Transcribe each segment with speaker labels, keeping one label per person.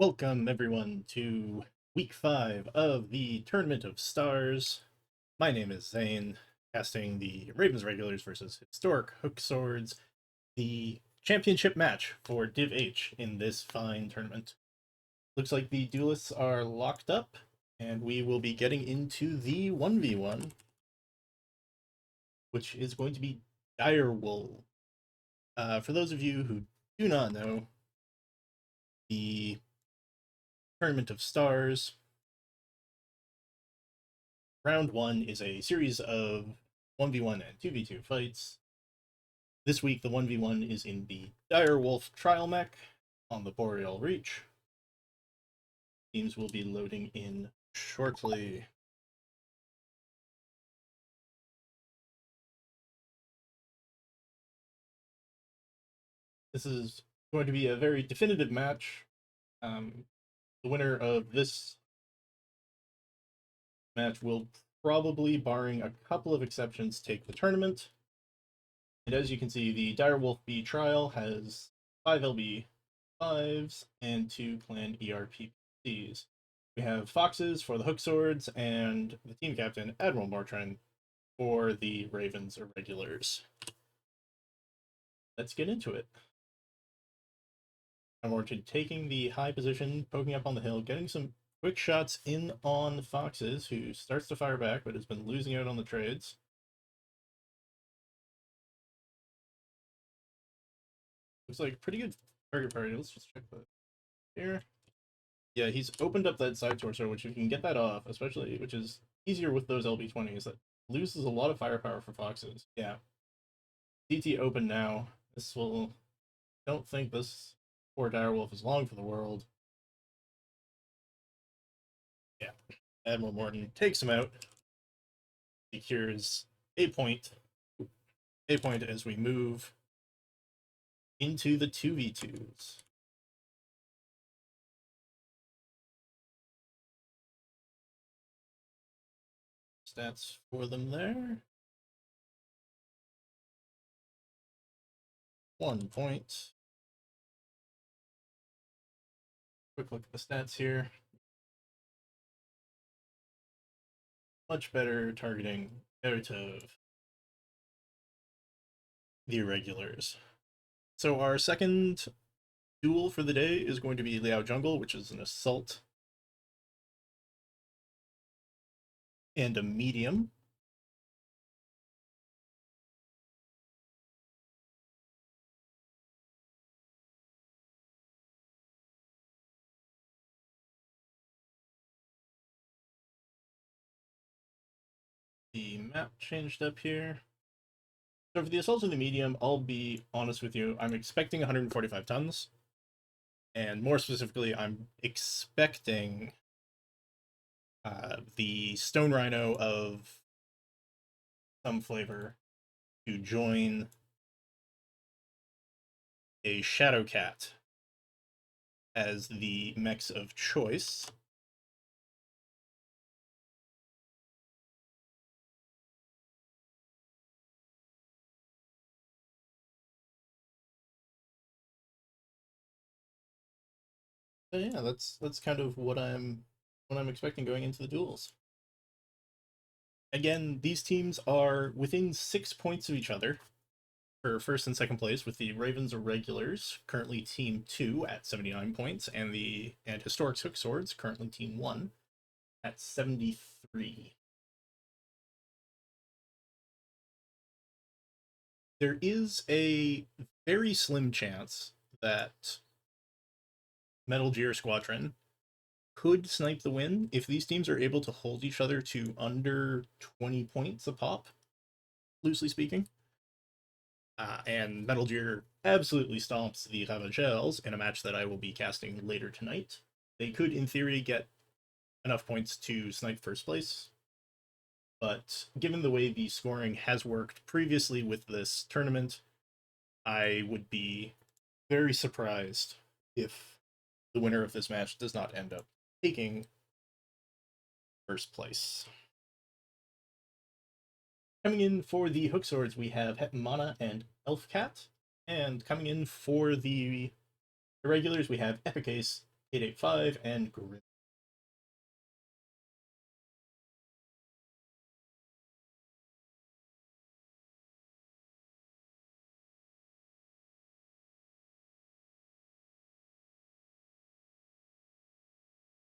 Speaker 1: Welcome, everyone, to week 5 of the Tournament of Stars. My name is Zane, casting the Ravens Regulars versus Historic Hook Swords, the championship match for Div H in this fine tournament. Looks like the duelists are locked up, and we will be getting into the 1v1, which is going to be Direwolf. For those of you who do not know, the Tournament of Stars Round 1 is a series of 1v1 and 2v2 fights. This week, the 1v1 is in the Direwolf Trial Mech on the Boreal Reach. Teams will be loading in shortly. This is going to be a very definitive match. The winner of this match will probably, barring a couple of exceptions, take the tournament. And as you can see, the Direwolf B trial has 5 LB5s and 2 clan ERPCs. We have Foxes for the Hook Swords and the team captain, Admiral Mortren, for the Ravens Irregulars. Let's get into it. Mortren taking the high position, poking up on the hill, getting some quick shots in on Foxes, who starts to fire back but has been losing out on the trades. Looks like a pretty good target party. Let's just check that here. Yeah, he's opened up that side torso, which you can get that off, especially, which is easier with those LB20s. That loses a lot of firepower for Foxes. Yeah. DT open now. This will... Don't think this poor Direwolf is long for the world. Yeah. Admiral Morton takes him out. Secures a point. A point as we move into the 2v2s. Stats for them there. 1 point. Quick look at the stats here. Much better targeting out of the Irregulars. So our second duel for the day is going to be Liao Jungle, which is an assault and a medium. The map changed up here. So for the assault and the medium, I'll be honest with you, I'm expecting 145 tons. And more specifically, I'm expecting the Stone Rhino of some flavor to join a Shadow Cat as the mechs of choice. So yeah, that's kind of what I'm expecting going into the duels. Again, these teams are within 6 points of each other for first and second place, with the Ravens Irregulars currently Team 2 at 79 points, and Historic's Hook Swords currently Team 1 at 73. There is a very slim chance that Metal Gear Squadron could snipe the win if these teams are able to hold each other to under 20 points a pop, loosely speaking. And Metal Gear absolutely stomps the Ravageurs in a match that I will be casting later tonight. They could, in theory, get enough points to snipe first place, but given the way the scoring has worked previously with this tournament, I would be very surprised if the winner of this match does not end up taking first place. Coming in for the Hook Swords, we have Hetmana and Elfcat. And coming in for the Irregulars, we have Epicase 885, and Grim.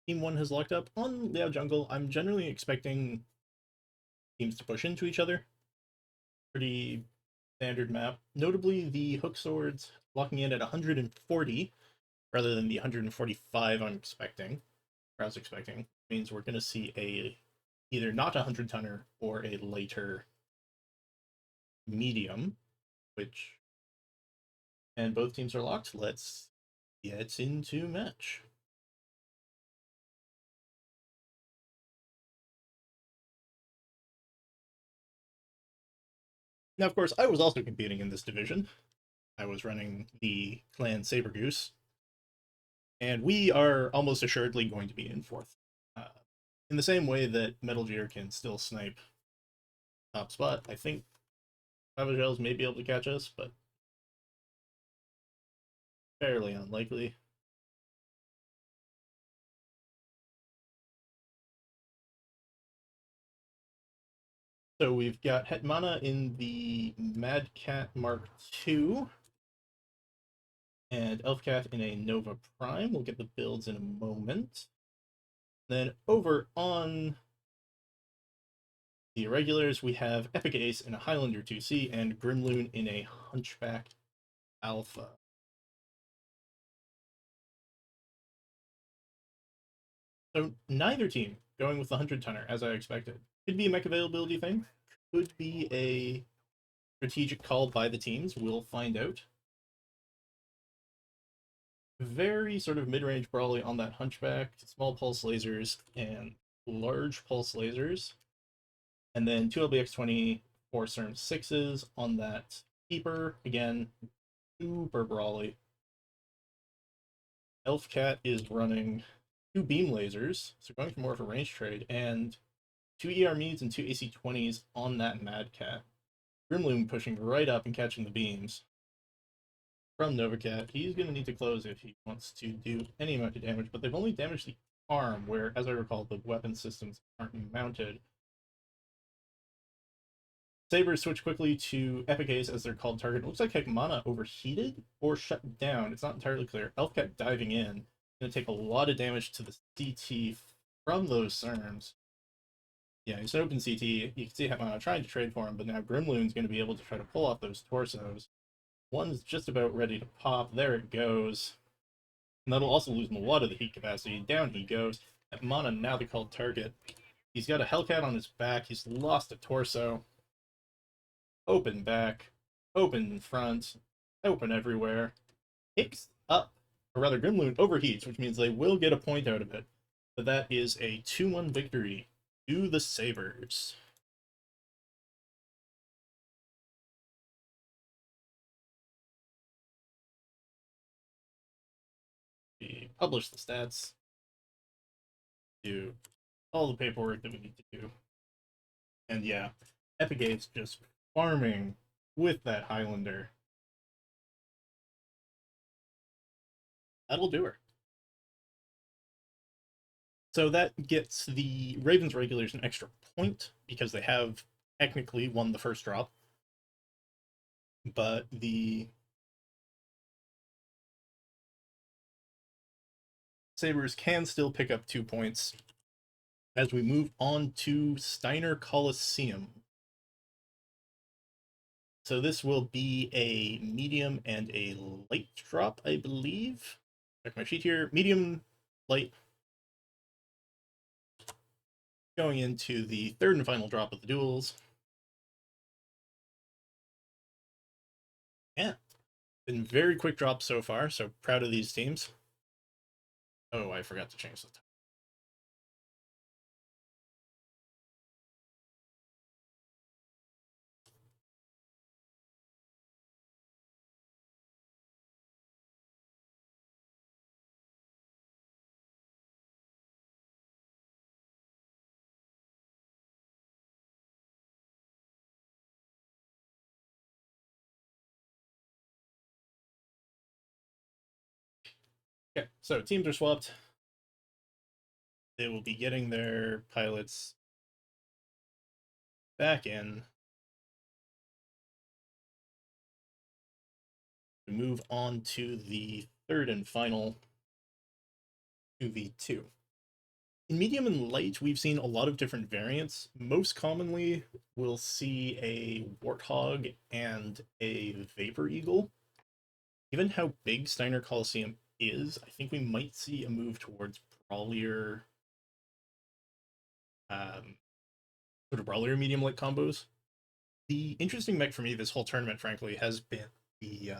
Speaker 1: Team 1 has locked up on Liao Jungle. I'm generally expecting teams to push into each other. Pretty standard map. Notably, the hook swords locking in at 140 rather than the 145 I'm expecting. I was expecting. Means we're going to see a either not a 100-tonner or a later medium, which and both teams are locked. Let's get into match. Now, of course, I was also competing in this division. I was running the clan Saber Goose, and we are almost assuredly going to be in fourth. Uh, in the same way that Metal Gear can still snipe top spot, I think Gels may be able to catch us, but fairly unlikely. So we've got Hetmana in the Mad Cat Mark II, and Elfcat in a Nova Prime. We'll get the builds in a moment. Then over on the irregulars, we have Epic Ace in a Highlander 2C and Grimloon in a Hunchback Alpha. So neither team going with the 100-tonner, as I expected. Could be a mech availability thing. Could be a strategic call by the teams. We'll find out. Very sort of mid-range brawly on that Hunchback. Small pulse lasers and large pulse lasers. And then 2 LBX-20 4 CERN 6s on that Keeper. Again, super brawly. Elfcat is running 2 beam lasers, so going for more of a range trade, and 2 ER Meads and 2 AC-20s on that Mad Cat. Grimloom pushing right up and catching the beams from Novacat. He's going to need to close if he wants to do any amount of damage, but they've only damaged the arm, where, as I recall, the weapon systems aren't mounted. Sabers switch quickly to Epic Ace as their called target. It looks like Hekmana overheated or shut down. It's not entirely clear. Elfcat diving in. Going to take a lot of damage to the CT from those CERMs. Yeah, he's an open CT. You can see Hekmana trying to trade for him, but now Grimloon's going to be able to try to pull off those torsos. One's just about ready to pop. There it goes. And that'll also lose him a lot of the heat capacity. Down he goes. Hekmana now the called target. He's got a Hellcat on his back. He's lost a torso. Open back, open in front, open everywhere. Picks up, or rather, Grimloon overheats, which means they will get a point out of it. But that is a 2-1 victory to the Sabres. We publish the stats, do all the paperwork that we need to do. And yeah, Epic Gate's just farming with that Highlander. That'll do her. So that gets the Ravens regulars an extra point because they have technically won the first drop. But the Sabres can still pick up 2 points as we move on to Steiner Coliseum. So this will be a medium and a light drop, I believe. Check my sheet here. Medium, light. Going into the third and final drop of the duels. Yeah, been very quick drops so far, so proud of these teams. Oh, I forgot to change the time. Okay, so teams are swapped. They will be getting their pilots back in to move on to the third and final 2v2. In medium and light, we've seen a lot of different variants. Most commonly, we'll see a Warthog and a Vapor Eagle. Given how big Steiner Coliseum is, I think we might see a move towards brawlier, um, sort of brawlier medium light combos. The interesting mech for me this whole tournament, frankly, has been the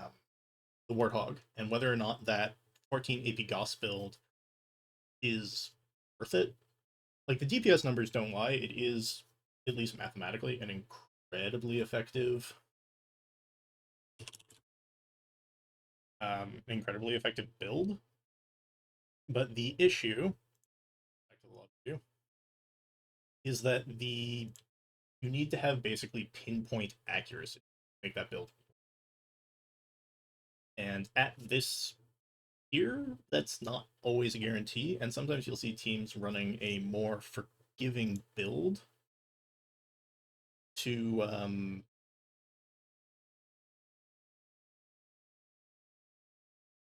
Speaker 1: Warthog, and whether or not that 14 AP Goss build is worth it. Like, the DPS numbers don't lie, it is, at least mathematically, an incredibly incredibly effective build. But the issue, back to the log view, is that you need to have basically pinpoint accuracy to make that build. And at this tier, that's not always a guarantee, and sometimes you'll see teams running a more forgiving build to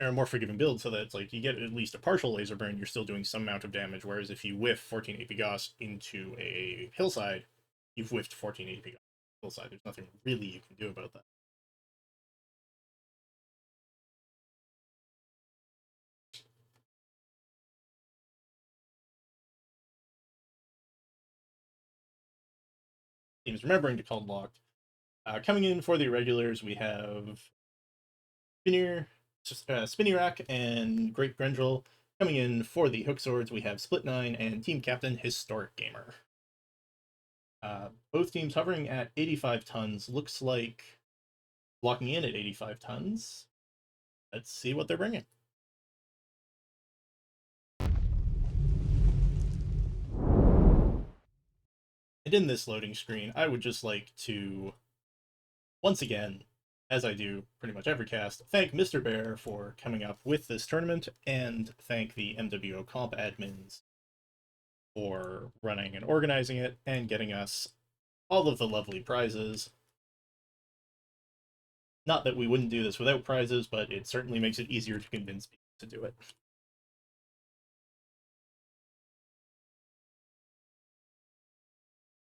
Speaker 1: or a more forgiving build so that it's like you get at least a partial laser burn, you're still doing some amount of damage, whereas if you whiff 14 AP Gauss into a hillside, you've whiffed 14 AP Gauss hillside. There's nothing really you can do about that. Teams remembering to call locked. Coming in for the irregulars, we have Spinner, Spinny Rack, and Great Grendril. Coming in for the Hook Swords, we have Split Nine and Team Captain Historic Gamer. Both teams hovering at 85 tons. Looks like locking in at 85 tons. Let's see what they're bringing. And in this loading screen, I would just like to, once again, as I do pretty much every cast, thank Mr. Bear for coming up with this tournament, and thank the MWO comp admins for running and organizing it, and getting us all of the lovely prizes. Not that we wouldn't do this without prizes, but it certainly makes it easier to convince people to do it.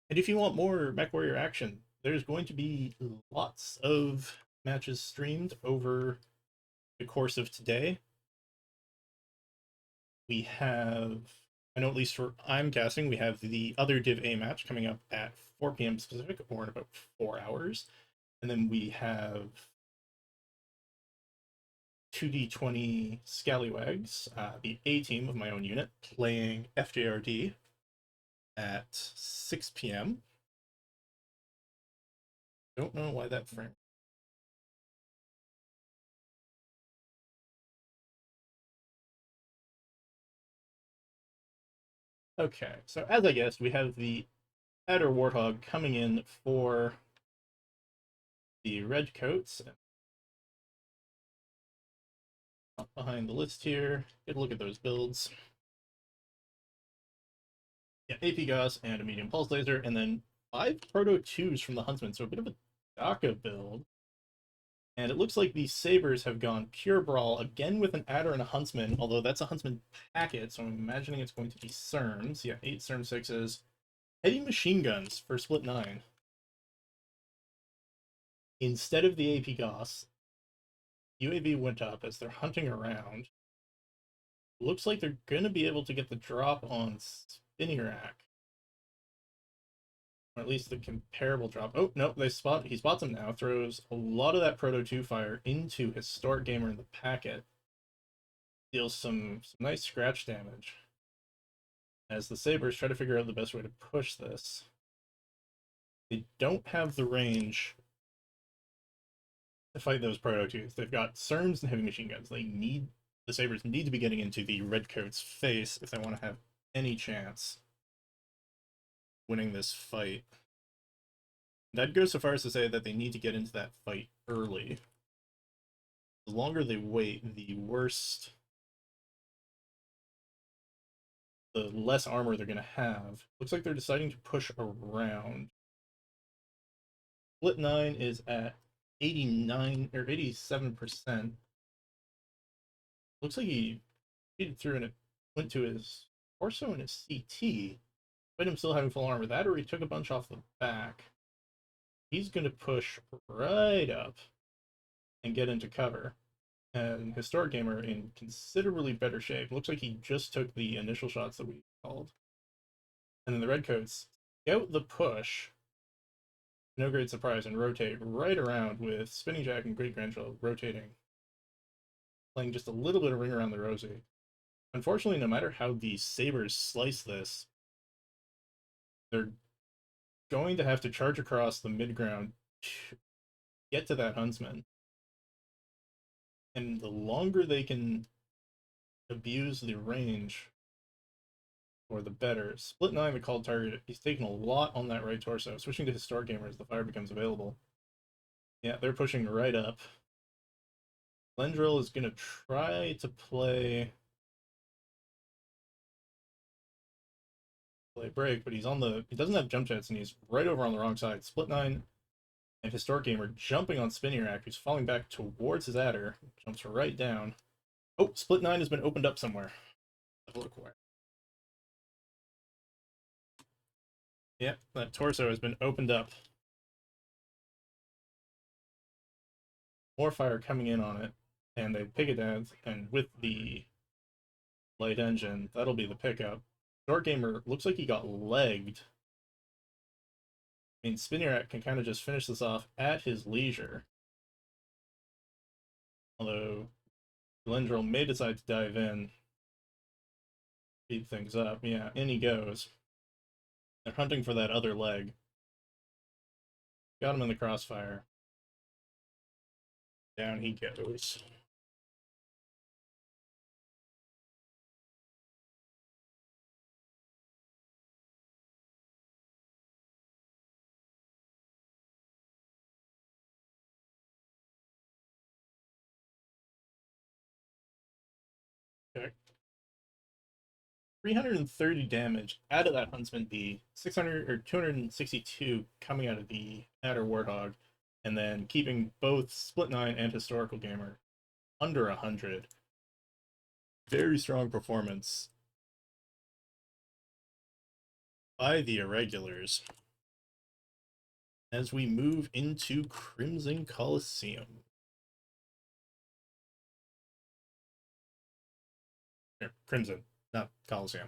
Speaker 1: And if you want more MechWarrior action, there's going to be lots of matches streamed over the course of today. We have, I know at least for I'm casting, we have the other Div A match coming up at 4 p.m. Pacific, or in about 4 hours. And then we have 2D20 Scallywags, the A team of my own unit, playing FJRD at 6 p.m. Don't know why that frame. Okay, so as I guessed, we have the Adder Warthog coming in for the red coats. Up behind the list here, get a look at those builds. Yeah, AP Gauss and a medium pulse laser, and then 5 Proto 2s from the Huntsman, so a bit of a DACA build. And it looks like the Sabres have gone pure brawl, again with an Adder and a Huntsman, although that's a Huntsman packet, so I'm imagining it's going to be CERMs. Yeah, 8 CERM 6s. Heavy machine guns for Split 9. Instead of the AP Gauss, UAV went up as they're hunting around. Looks like they're going to be able to get the drop on Spinny Rack. Or at least the comparable drop. Oh, no, he spots him now. Throws a lot of that Proto 2 fire into Historic Gamer in the packet. Deals some nice scratch damage. As the Sabres try to figure out the best way to push this. They don't have the range to fight those Proto 2s. They've got CERMs and heavy machine guns. The Sabres need to be getting into the Redcoats' face if they want to have any chance winning this fight. I'd go so far as to say that they need to get into that fight early. The longer they wait, the worse the less armor they're going to have. Looks like they're deciding to push around. Split 9 is at 89 or 87%. Looks like he cheated through and it went to his torso and his CT. But him still having full armor. That or he took a bunch off the back. He's going to push right up and get into cover. And Historic Gamer in considerably better shape. Looks like he just took the initial shots that we called. And then the Redcoats scout the push, no great surprise, and rotate right around with Spinning Jack and Great Grandchild rotating, playing just a little bit of Ring Around the Rosie. Unfortunately, no matter how the Sabres slice this, they're going to have to charge across the mid-ground to get to that Huntsman. And the longer they can abuse the range, or the better. Split 9, the called target, he's taking a lot on that right torso. Switching to Historic Gamer as the fire becomes available. Yeah, they're pushing right up. Glendrill is going to try to play break, but he doesn't have jump jets, and he's right over on the wrong side. Split 9 and Historic Gamer jumping on Spinning Rack, who's falling back towards his adder. Jumps right down. Oh, Split 9 has been opened up somewhere. Have a look where. Yep, that torso has been opened up. More fire coming in on it, and they pick it down, and with the light engine, that'll be the pickup. Dark Gamer looks like he got legged. I mean, Spinnerat can kind of just finish this off at his leisure. Although Glendrill may decide to dive in, speed things up. Yeah, in he goes. They're hunting for that other leg. Got him in the crossfire. Down he goes. Okay. 330 damage out of that Huntsman B, 600 or 262 coming out of the Adder Warthog, and then keeping both Split 9 and Historical Gamer under 100. Very strong performance by the Irregulars as we move into Crimson Coliseum. Crimson, not Coliseum.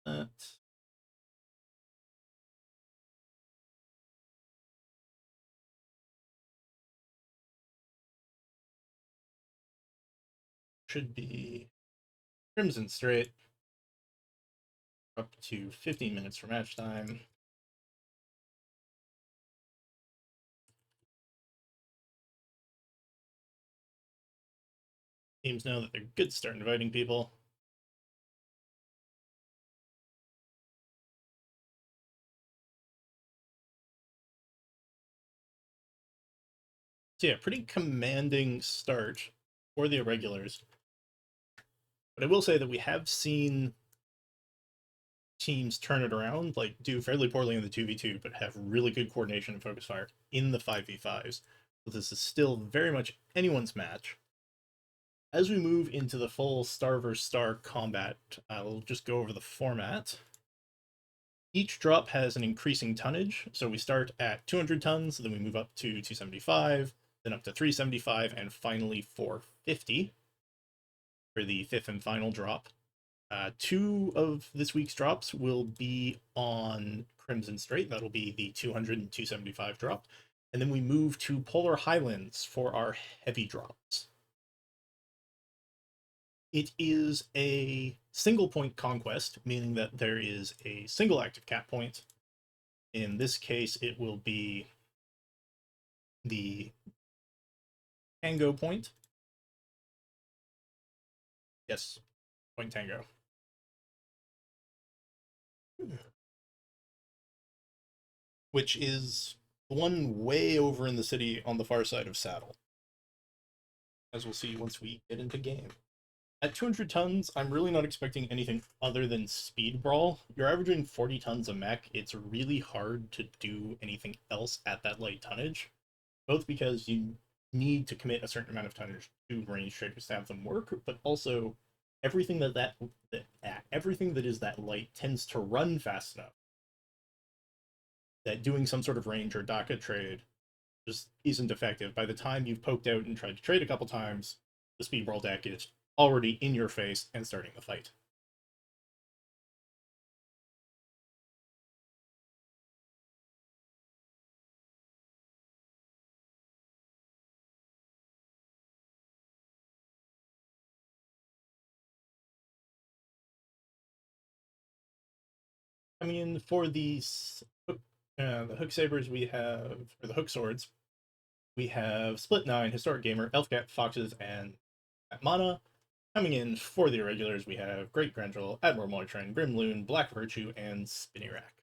Speaker 1: That should be Crimson straight. Up to 15 minutes for match time. Teams know that they're good to start inviting people. So yeah, pretty commanding start for the Irregulars. But I will say that we have seen teams turn it around, like do fairly poorly in the 2v2, but have really good coordination and focus fire in the 5v5s. So this is still very much anyone's match. As we move into the full star versus star combat, I'll just go over the format. Each drop has an increasing tonnage, so we start at 200 tons, then we move up to 275, then up to 375, and finally 450 for the fifth and final drop. Two of this week's drops will be on Crimson Straight. That'll be the 200 and 275 drop. And then we move to Polar Highlands for our heavy drops. It is a single point conquest, meaning that there is a single active cap point. In this case, it will be the Tango point. Yes, Point Tango. Which is one way over in the city on the far side of Saddle. As we'll see once we get into game. At 200 tons, I'm really not expecting anything other than speed brawl. You're averaging 40 tons a mech. It's really hard to do anything else at that light tonnage, both because you need to commit a certain amount of tonnage to range traders to have them work, but also everything that is that light tends to run fast enough that doing some sort of range or DACA trade just isn't effective. By the time you've poked out and tried to trade a couple times, the speed brawl deck is already in your face and starting the fight. I mean, for the hook sabers, we have, or the hook swords, we have Split Nine, Historic Gamer, Elfcat, Foxes, and Mana. Coming in for the irregulars, we have Great Grendel, Admiral Moitrin, Grimloon, Black Virtue, and Spinny Rack.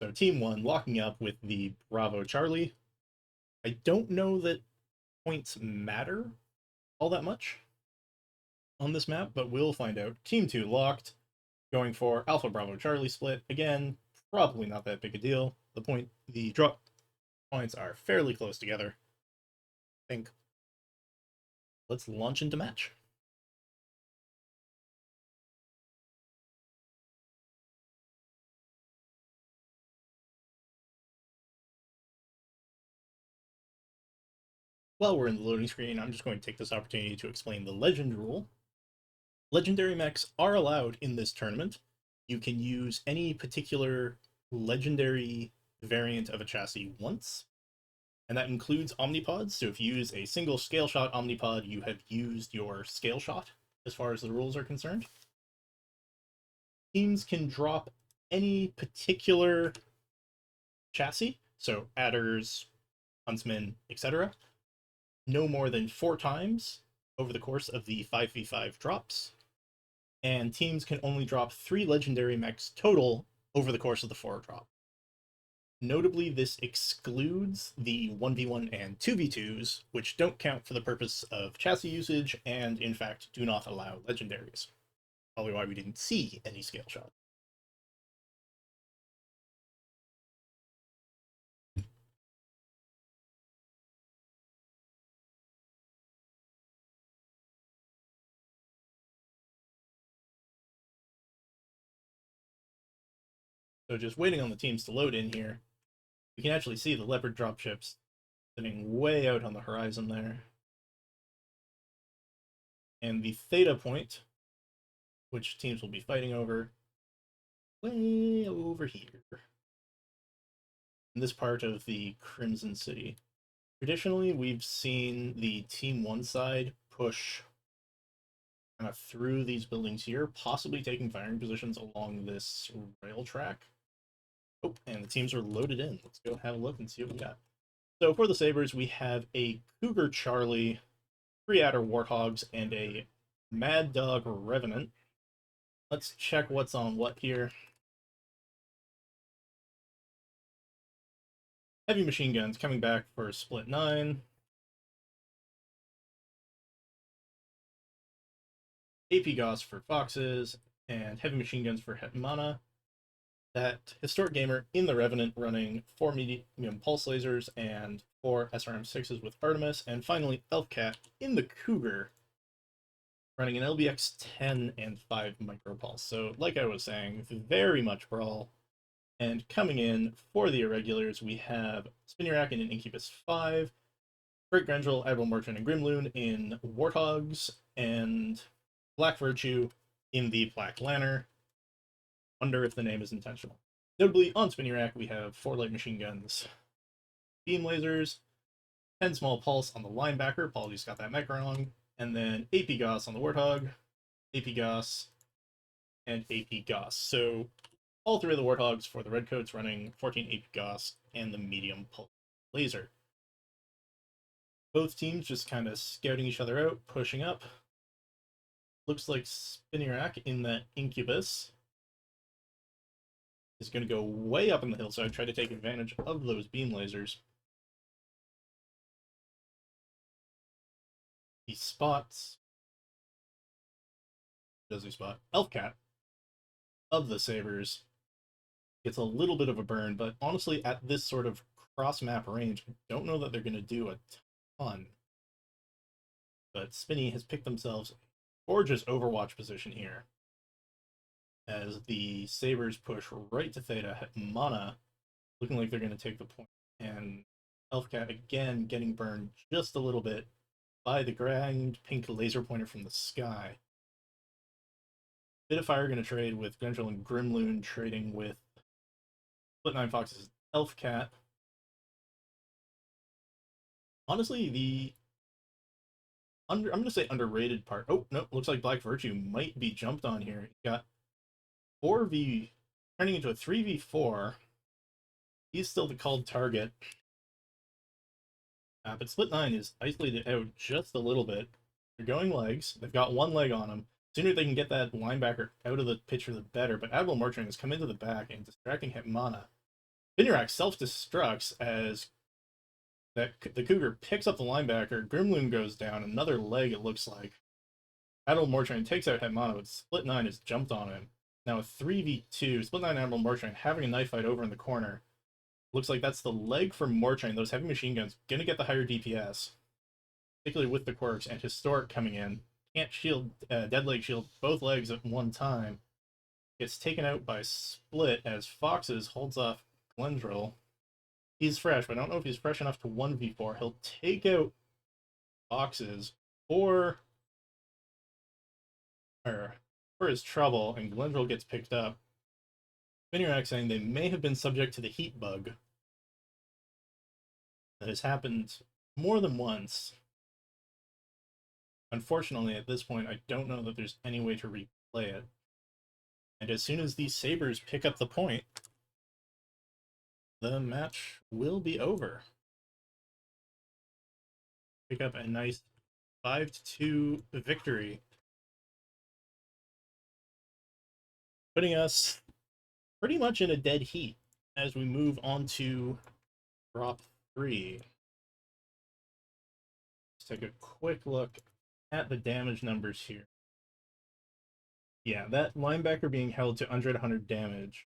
Speaker 1: So Team 1 locking up with the Bravo Charlie. I don't know that points matter all that much on this map, but we'll find out. Team 2 locked, going for Alpha Bravo Charlie split. Again, probably not that big a deal. The drop points are fairly close together. I think let's launch into match. While we're in the loading screen, I'm just going to take this opportunity to explain the legend rule. Legendary mechs are allowed in this tournament. You can use any particular legendary variant of a chassis once, and that includes omnipods. So if you use a single scale shot omnipod, you have used your scale shot as far as the rules are concerned. Teams can drop any particular chassis, so adders, huntsmen, etc., no more than 4 times over the course of the 5v5 drops, and teams can only drop 3 legendary mechs total over the course of the 4 drop. Notably, this excludes the 1v1 and 2v2s, which don't count for the purpose of chassis usage and, in fact, do not allow legendaries. Probably why we didn't see any scale shot. So just waiting on the teams to load in here, we can actually see the Leopard dropships sitting way out on the horizon there. And the Theta point, which teams will be fighting over, way over here, in this part of the Crimson City. Traditionally, we've seen the Team 1 side push kind of through these buildings here, possibly taking firing positions along this rail track. Oh, and the teams are loaded in. Let's go have a look and see what we got. So for the Sabres, we have a Cougar Charlie, 3 Adder Warthogs, and a Mad Dog Revenant. Let's check what's on what here. Heavy machine guns coming back for Split 9. AP Gauss for Foxes, and heavy machine guns for Hetmana. That Historic Gamer in the Revenant running 4 medium pulse lasers and 4 SRM6s with Artemis, and finally Elfcat in the Cougar running an LBX 10 and 5 micropulse. So, like I was saying, very much brawl. And coming in for the irregulars, we have Spinny in an Incubus 5, Great Grendel, Admiral Merchant, and Grimloon in Warthogs, and Black Virtue in the Black Lantern. Wonder if the name is intentional. Notably, on Spinny we have 4 light machine guns, beam lasers, 10 small pulse on the linebacker, apologies, got that mech wrong, and then AP Gauss on the Warthog, AP Gauss, and AP Gauss. So all 3 of the Warthogs for the Redcoats running 14 AP Gauss and the medium pulse laser. Both teams just kind of scouting each other out, pushing up. Looks like Spinning Rack in that Incubus is going to go way up in the hillside, try to take advantage of those beam lasers. He spots. Does he spot? Elfcat of the Sabers gets a little bit of a burn, but honestly, at this sort of cross map range, I don't know that they're going to do a ton. But Spinny has picked themselves a gorgeous Overwatch position here as the Sabers push right to Theta. Mana looking like they're going to take the point, and Elfcat again getting burned just a little bit by the grand pink laser pointer from the sky. Bit of Fire going to trade with Grendel and Grimloon trading with Split Nine Fox's Elfcat. Honestly, I'm going to say underrated part. Oh, no, looks like Black Virtue might be jumped on here. He got 4v, turning into a 3v4. He's still the called target. But Split Nine is isolated out just a little bit. They're going legs. They've got one leg on him. Sooner they can get that linebacker out of the picture, the better. But Admiral Mortring has come into the back and distracting Hitmana. Binirak self-destructs as the Cougar picks up the linebacker. Grimloon goes down. Another leg, it looks like. Admiral Mortring takes out Hitmana, but Split Nine has jumped on him. Now a 3v2. Split Nine and Admiral Mortring having a knife fight over in the corner. Looks like that's the leg from Mortring. Those heavy machine guns gonna get the higher DPS, particularly with the quirks, and Historic coming in. Can't shield, dead leg shield both legs at one time. Gets taken out by Split as Foxes holds off Glendrill. He's fresh, but I don't know if he's fresh enough to 1v4. He'll take out Foxes for, for his trouble, and Glendrill gets picked up. Spinirac saying they may have been subject to the heat bug that has happened more than once. Unfortunately, at this point, I don't know that there's any way to replay it. And as soon as these Sabers pick up the point, the match will be over. Pick up a nice 5-2 victory, putting us pretty much in a dead heat as we move on to drop 3. Let's take a quick look at the damage numbers here. Yeah, that linebacker being held to under 100 damage,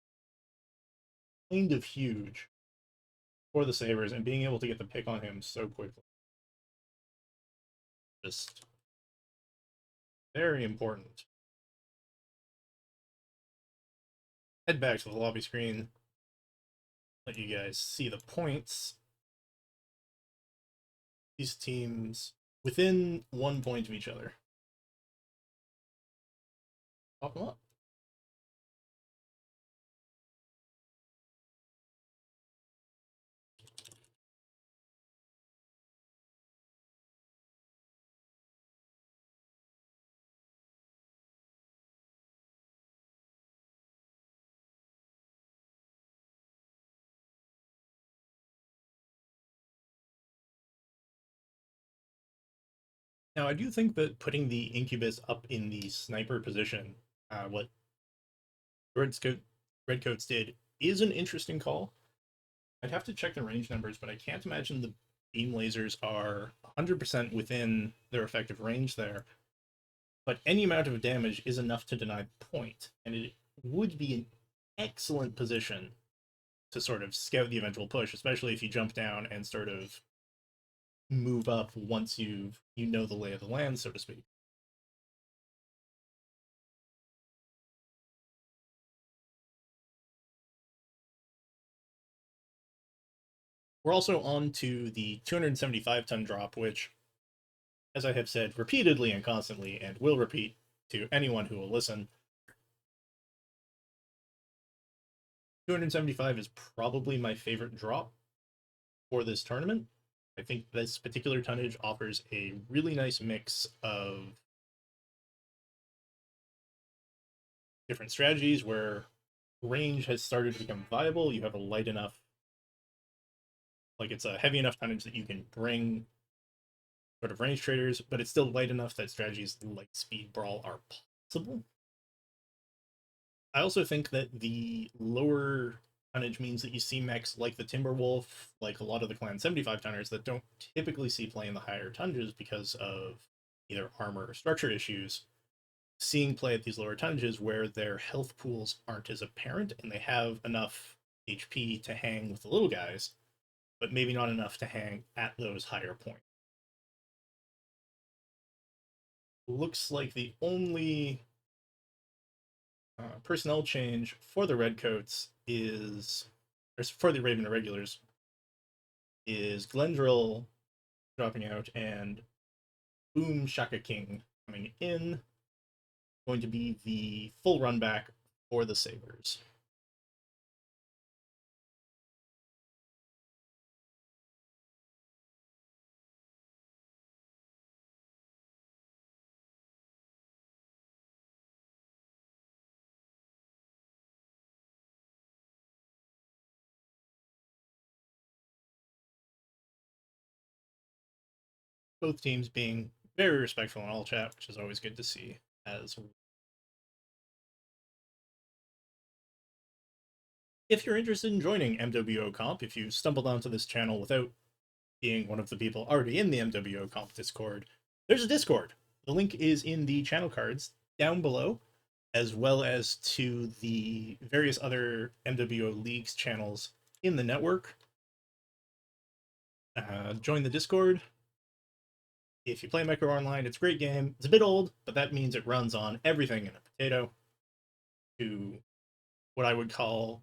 Speaker 1: kind of huge for the Sabres, and being able to get the pick on him so quickly. Just very important. Head back to the lobby screen. Let you guys see the points. These teams within 1 point of each other. Pop them up. Now, I do think that putting the Incubus up in the sniper position, what Redcoats did, is an interesting call. I'd have to check the range numbers, but I can't imagine the beam lasers are 100% within their effective range there. But any amount of damage is enough to deny the point, and it would be an excellent position to sort of scout the eventual push, especially if you jump down and sort of move up once you know the lay of the land, so to speak. We're also on to the 275-ton drop, which, as I have said repeatedly and constantly, and will repeat to anyone who will listen, 275 is probably my favorite drop for this tournament. I think this particular tonnage offers a really nice mix of different strategies where range has started to become viable. You have a light enough, like it's a heavy enough tonnage that you can bring sort of range traders, but it's still light enough that strategies like Speed Brawl are possible. I also think that the lower tonnage means that you see mechs like the Timberwolf, like a lot of the Clan 75 tonners that don't typically see play in the higher tonnages because of either armor or structure issues, seeing play at these lower tonnages where their health pools aren't as apparent and they have enough HP to hang with the little guys, but maybe not enough to hang at those higher points. Looks like the only personnel change for the Redcoats is, or for the Raven Irregulars, is Glendrill dropping out and Boom Shaka King coming in, going to be the full run back for the Sabres. Both teams being very respectful in all chat, which is always good to see. As if you're interested in joining MWO Comp, if you stumbled onto this channel without being one of the people already in the MWO Comp Discord, there's a Discord. The link is in the channel cards down below, as well as to the various other MWO Leagues channels in the network. Join the Discord. If you play Micro Online, it's a great game. It's a bit old, but that means it runs on everything in a potato to what I would call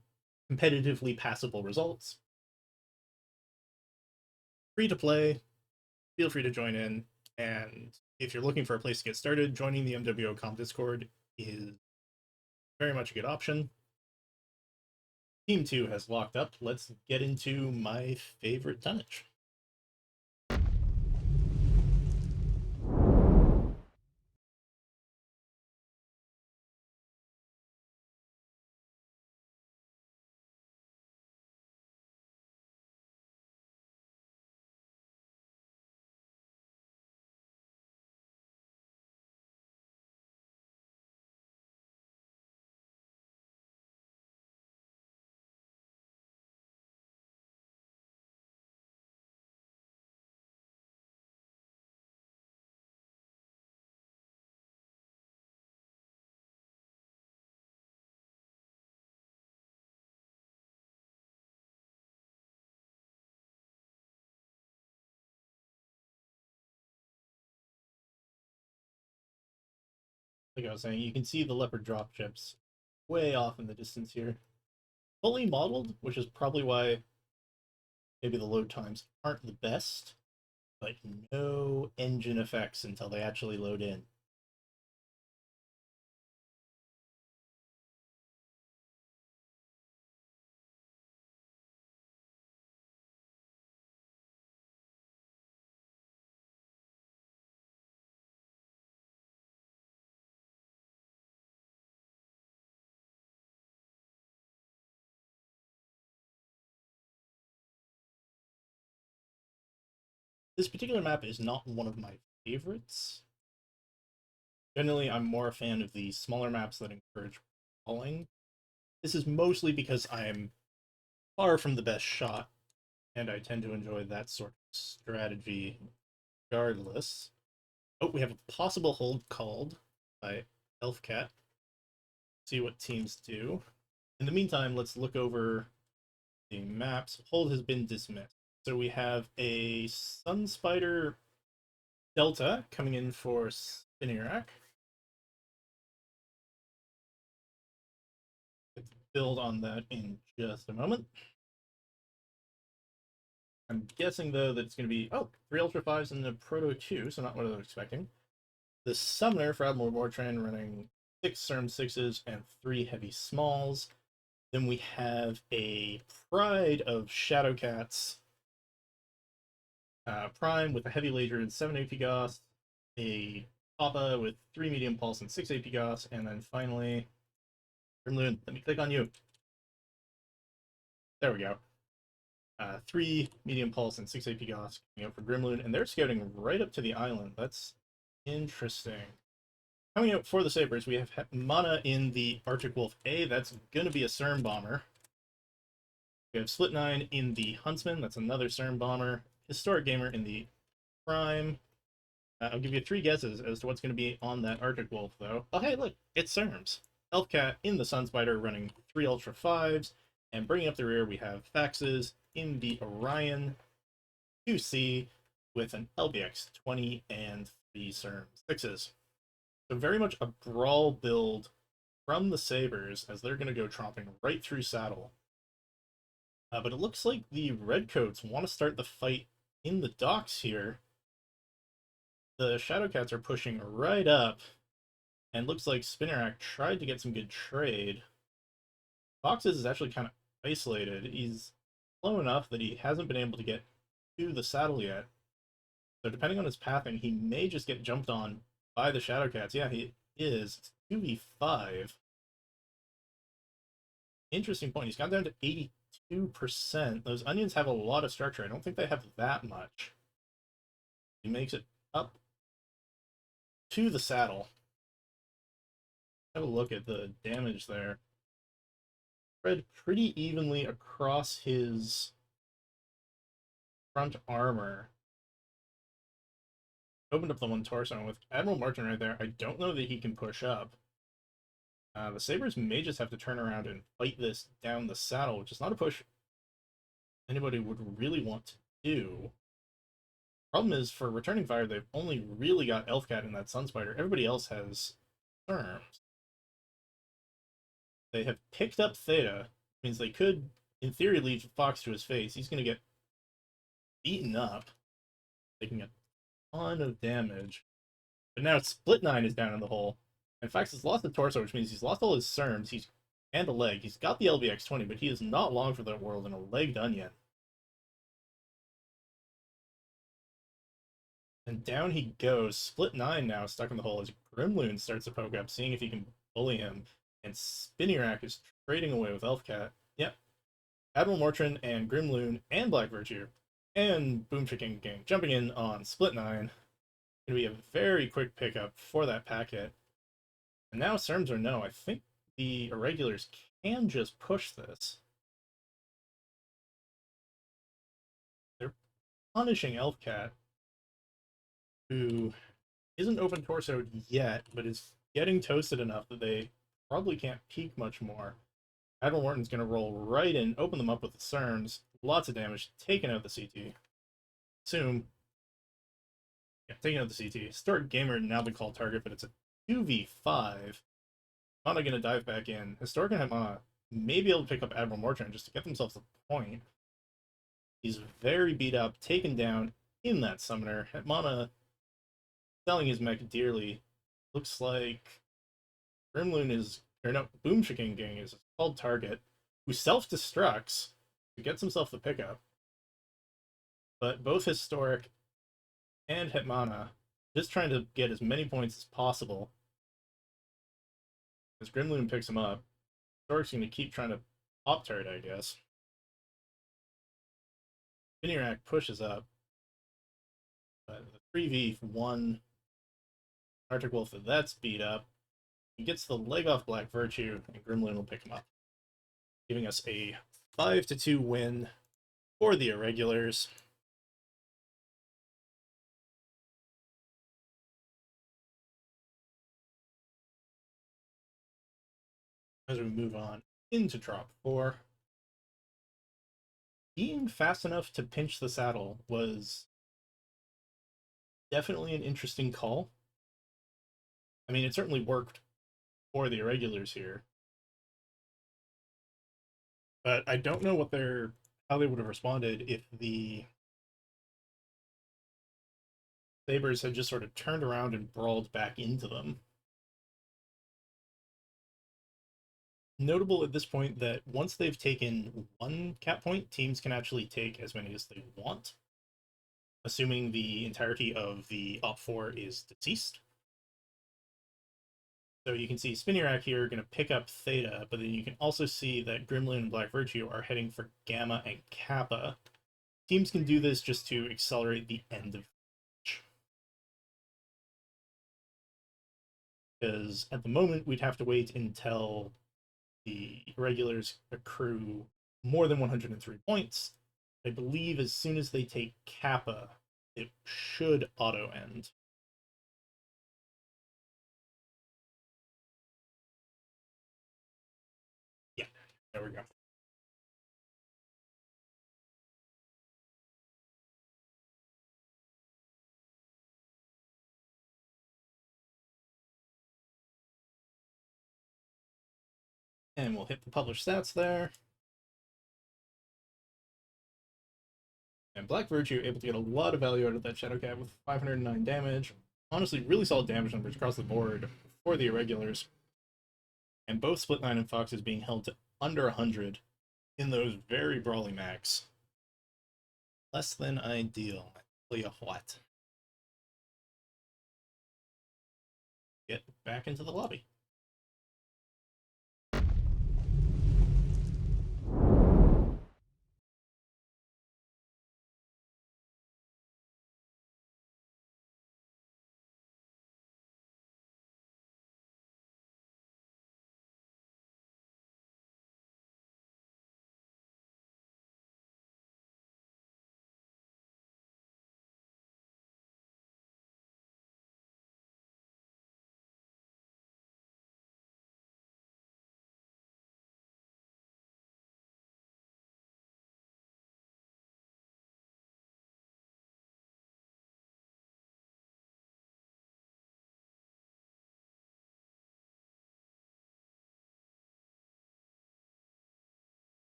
Speaker 1: competitively passable results. Free to play, feel free to join in, and if you're looking for a place to get started, joining the MWO Comp Discord is very much a good option. Team 2 has locked up. Let's get into my favorite tonnage. Like I was saying, you can see the leopard drop chips way off in the distance here. Fully modeled, which is probably why maybe the load times aren't the best, but no engine effects until they actually load in. This particular map is not one of my favorites. Generally, I'm more a fan of the smaller maps that encourage falling. This is mostly because I'm far from the best shot, and I tend to enjoy that sort of strategy regardless. Oh, we have a possible hold called by Elfcat. See what teams do. In the meantime, let's look over the maps. Hold has been dismissed. So we have a Sun Spider Delta coming in for Spinarak. Let's build on that in just a moment. I'm guessing, though, that it's going to be, 3 Ultra 5s and the Proto 2, so not what I was expecting. The Summoner for Admiral Wartran running 6 CERM 6s and 3 Heavy Smalls. Then we have a Pride of Shadowcats Prime with a Heavy Laser and 7 AP Goss, a Papa with 3 Medium Pulse and 6 AP Goss, and then finally, Grimloon, let me click on you. There we go. 3 medium pulse and 6 AP Goss coming out for Grimloon, and they're scouting right up to the island. That's interesting. Coming out for the Sabres, we have Mana in the Arctic Wolf A. That's going to be a CERN bomber. We have Split 9 in the Huntsman. That's another CERN bomber. Historic Gamer in the Prime. I'll give you 3 guesses as to what's going to be on that Arctic Wolf, though. Oh, hey, look, it's CERMs. Elfcat in the Sunspider running 3 Ultra 5s. And bringing up the rear, we have Faxes in the Orion 2C with an LBX 20 and 3 CERM 6s. So very much a brawl build from the Sabres as they're going to go tromping right through saddle. But it looks like the Redcoats want to start the fight in the docks here. The Shadowcats are pushing right up, and looks like Spinnerack tried to get some good trade. Foxes is actually kind of isolated. He's slow enough that he hasn't been able to get to the saddle yet. So depending on his pathing, he may just get jumped on by the Shadowcats. Yeah, he is. It's 2v5. Interesting point. He's gone down to 82%. Those onions have a lot of structure. I don't think they have that much. He makes it up to the saddle. Have a look at the damage there. Spread pretty evenly across his front armor. Opened up the one torso with Admiral Martin right there. I don't know that he can push up. The Sabres may just have to turn around and fight this down the saddle, which is not a push anybody would really want to do. Problem is, for returning fire, they've only really got Elfcat in that Sunspider. Everybody else has terms. They have picked up Theta, means they could, in theory, leave Fox to his face. He's going to get beaten up, taking a ton of damage. But now Split 9 is down in the hole. And Fox has lost the torso, which means he's lost all his CERMs and a leg. He's got the LBX 20, but he is not long for that world and a legged onion. And down he goes. Split 9 now stuck in the hole as Grimloon starts to poke up, seeing if he can bully him. And Spinnerack is trading away with Elfcat. Yep. Admiral Mortrin and Grimloon and Black Virtue and Boom Chicken Gang jumping in on Split 9. Going to be a very quick pickup for that packet. And now CERMs are no. I think the Irregulars can just push this. They're punishing Elfcat, who isn't open torsoed yet, but is getting toasted enough that they probably can't peek much more. Admiral Morton's going to roll right in, open them up with the CERMs. Lots of damage, taking out the CT. Assume. Yeah, taking out the CT. Historic Gamer now been called target, but it's a 2v5. Mana going to dive back in. Historic and Mana may be able to pick up Admiral Morton just to get themselves a point. He's very beat up, taken down in that summoner. Mana selling his mech dearly. Looks like Grimloon is, or no, Boom Chicken Gang is called target, who self-destructs to gets himself the pickup. But both Historic and Hetmana just trying to get as many points as possible. As Grimloon picks him up, Historic's going to keep trying to pop turret, I guess. Spinnerack pushes up. But the 3v1 Arctic Wolf, that's beat up. He gets the leg off Black Virtue, and Grimloon will pick him up, giving us a 5-2 win for the Irregulars. As we move on into Trop 4. Being fast enough to pinch the saddle was definitely an interesting call. I mean, it certainly worked for the Irregulars here. But I don't know how they would have responded if the Sabres had just sort of turned around and brawled back into them. Notable at this point that once they've taken one cap point, teams can actually take as many as they want, assuming the entirety of the Op 4 is deceased. So you can see Spinnerack here going to pick up Theta, but then you can also see that Grimloon and Black Virtue are heading for Gamma and Kappa. teams can do this just to accelerate the end of the match. Because at the moment, we'd have to wait until the regulars accrue more than 103 points. I believe as soon as they take Kappa, it should auto end. Yeah, there we go. And we'll hit the published stats there. And Black Virtue able to get a lot of value out of that Shadow Cat with 509 damage. Honestly, really solid damage numbers across the board for the irregulars. And both Split 9 and Foxes being held to under 100 in those very brawly max. Less than ideal. I tell you what. Get back into the lobby.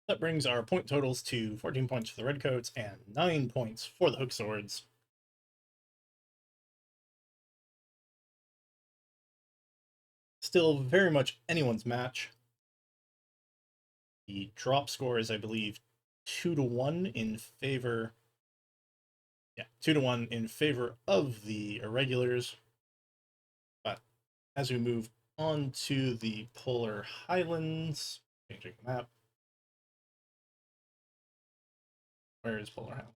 Speaker 1: That brings our point totals to 14 points for the Redcoats and 9 points for the Hook Swords. Still very much anyone's match. The drop score is, I believe, 2-1 in favor. Yeah, 2-1 in favor of the irregulars. But as we move on to the Polar Highlands, changing the map. Where is Polar Highlands?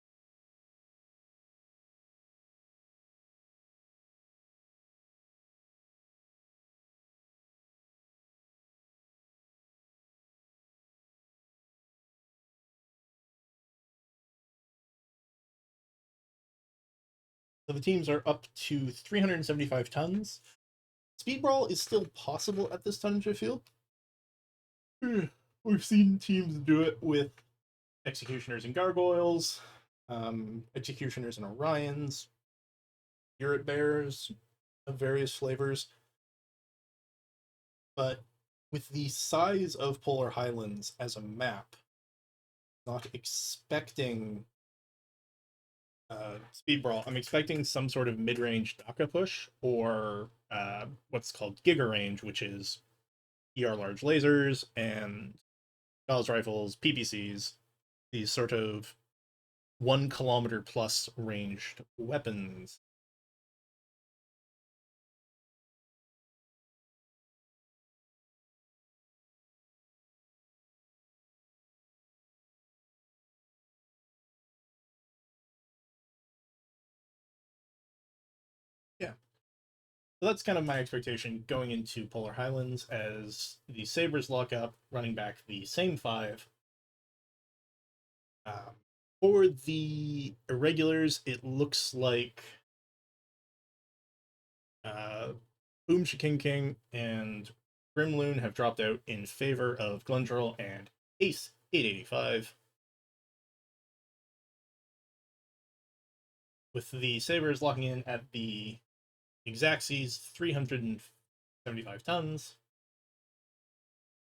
Speaker 1: So the teams are up to 375 tons. Speed Brawl is still possible at this tonnage, I feel. We've seen teams do it with Executioners and Gargoyles, Executioners and Orions, Spirit Bears of various flavors. But with the size of Polar Highlands as a map, not expecting Speed Brawl. I'm expecting some sort of mid-range DACA push or what's called Giga Range, which is ER large lasers and Gauss rifles, PPCs, these sort of 1 kilometer plus ranged weapons. Yeah. So that's kind of my expectation going into Polar Highlands as the Sabres lock up, running back the same 5. For the irregulars, it looks like Boom Shaking King and Grimloon have dropped out in favor of Glendril and Ace 885. With the Sabres locking in at the Exacxies 375 tons.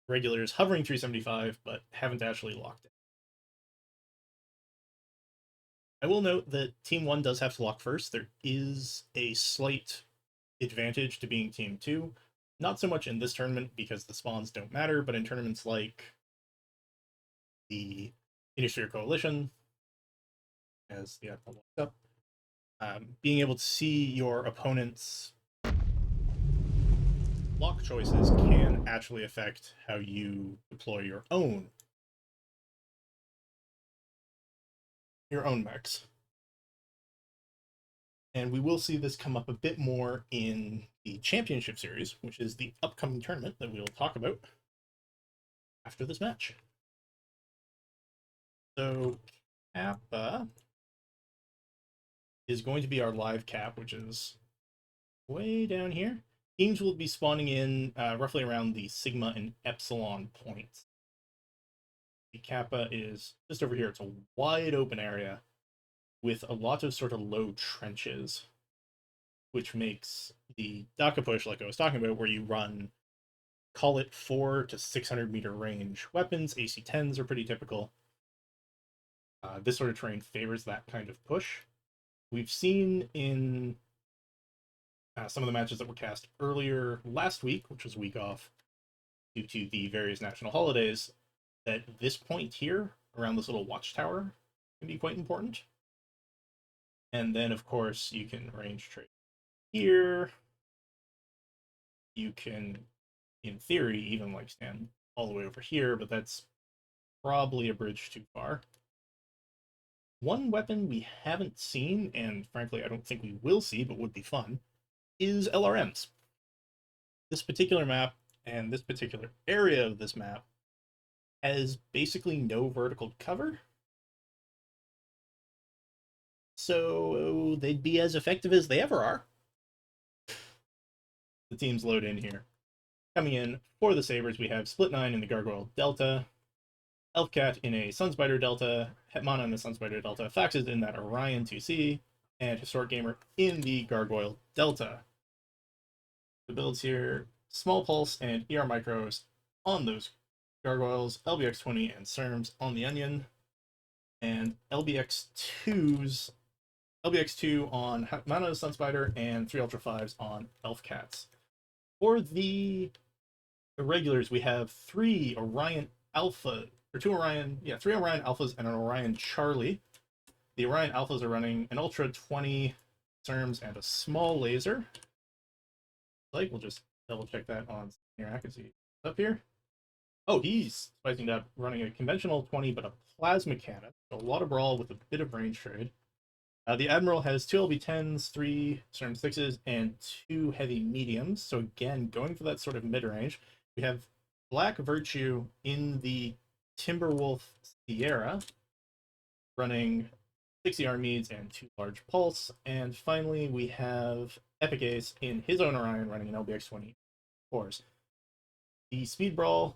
Speaker 1: Regulars hovering 375, but haven't actually locked it. I will note that Team 1 does have to lock first. There is a slight advantage to being Team 2. Not so much in this tournament because the spawns don't matter, but in tournaments like the Industry Coalition, as the outcome looks up, being able to see your opponent's lock choices can actually affect how you deploy your own. your own mechs. And we will see this come up a bit more in the Championship Series, which is the upcoming tournament that we'll talk about after this match. So, Kappa is going to be our live cap, which is way down here. Teams will be spawning in roughly around the Sigma and Epsilon points. The Kappa is just over here. It's a wide open area with a lot of sort of low trenches, which makes the Daka push, like I was talking about, where you run, call it 4 to 600-meter range weapons. AC-10s are pretty typical. This sort of terrain favors that kind of push. We've seen in some of the matches that were cast earlier last week, which was a week off due to the various national holidays, that this point here, around this little watchtower, can be quite important. And then, of course, you can range trade here. You can, in theory, even like stand all the way over here, but that's probably a bridge too far. One weapon we haven't seen, and frankly I don't think we will see, but would be fun, is LRMs. This particular map, and this particular area of this map, has basically no vertical cover. So they'd be as effective as they ever are. The teams load in here. Coming in for the Sabres, we have Split 9 in the Gargoyle Delta, Elfcat in a Sunspider Delta, Hetmana in the Sunspider Delta, Faxes in that Orion 2C, and Historic Gamer in the Gargoyle Delta. The builds here, Small Pulse and ER Micros on those Gargoyles, LBX20 and CERMs on the Onion, and LBX2 on Hetmana Sunspider and 3 Ultra 5s on Elfcats. For the regulars, we have 3 Orion Alpha, or 2 Orion, yeah, 3 Orion Alphas and an Orion Charlie. The Orion Alphas are running an Ultra 20 CERMs and a small laser. Like, we'll just double check that on here. I can see up here. Oh, he's spicing up, running a conventional 20, but a plasma cannon. So a lot of brawl with a bit of range trade. The Admiral has 2 LB10s, 3 CERM 6s, and 2 heavy mediums. So again, going for that sort of mid-range. We have Black Virtue in the Timberwolf Sierra, running 6 ER Meads and 2 large pulse. And finally, we have Epic Ace in his own Orion running an LBX-20 cores. The Speed Brawl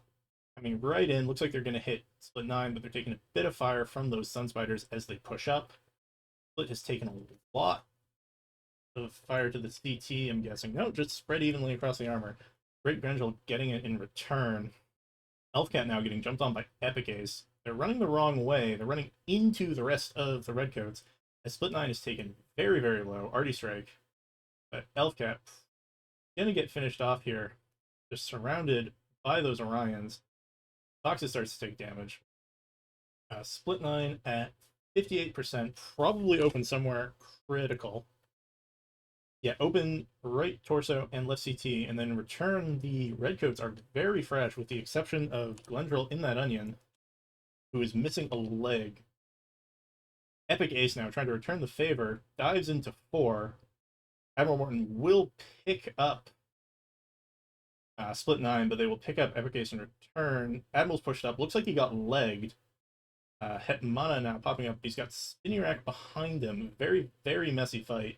Speaker 1: coming right in. Looks like they're going to hit Split 9, but they're taking a bit of fire from those Sunspiders as they push up. Split has taken a lot of fire to the CT, I'm guessing. No, just spread evenly across the armor. Great Grangel getting it in return. Elfcat now getting jumped on by Epic Ace. They're running the wrong way. They're running into the rest of the Redcoats. As Split 9 is taken very, very low. Artie Strike. But Elfcat gonna get finished off here. Just surrounded by those Orions. Foxes starts to take damage. Split 9 at 58%, probably open somewhere critical. Yeah, open right torso and left CT, and then in return, the Redcoats are very fresh, with the exception of Glendril in that Onion, who is missing a leg. Epic Ace now trying to return the favor, dives into 4. Admiral Morton will pick up Split 9, but they will pick up Epic Ace in return. Admiral's pushed up. Looks like he got legged. Hetmana now popping up. He's got Spinny Rack behind him. Very, very messy fight.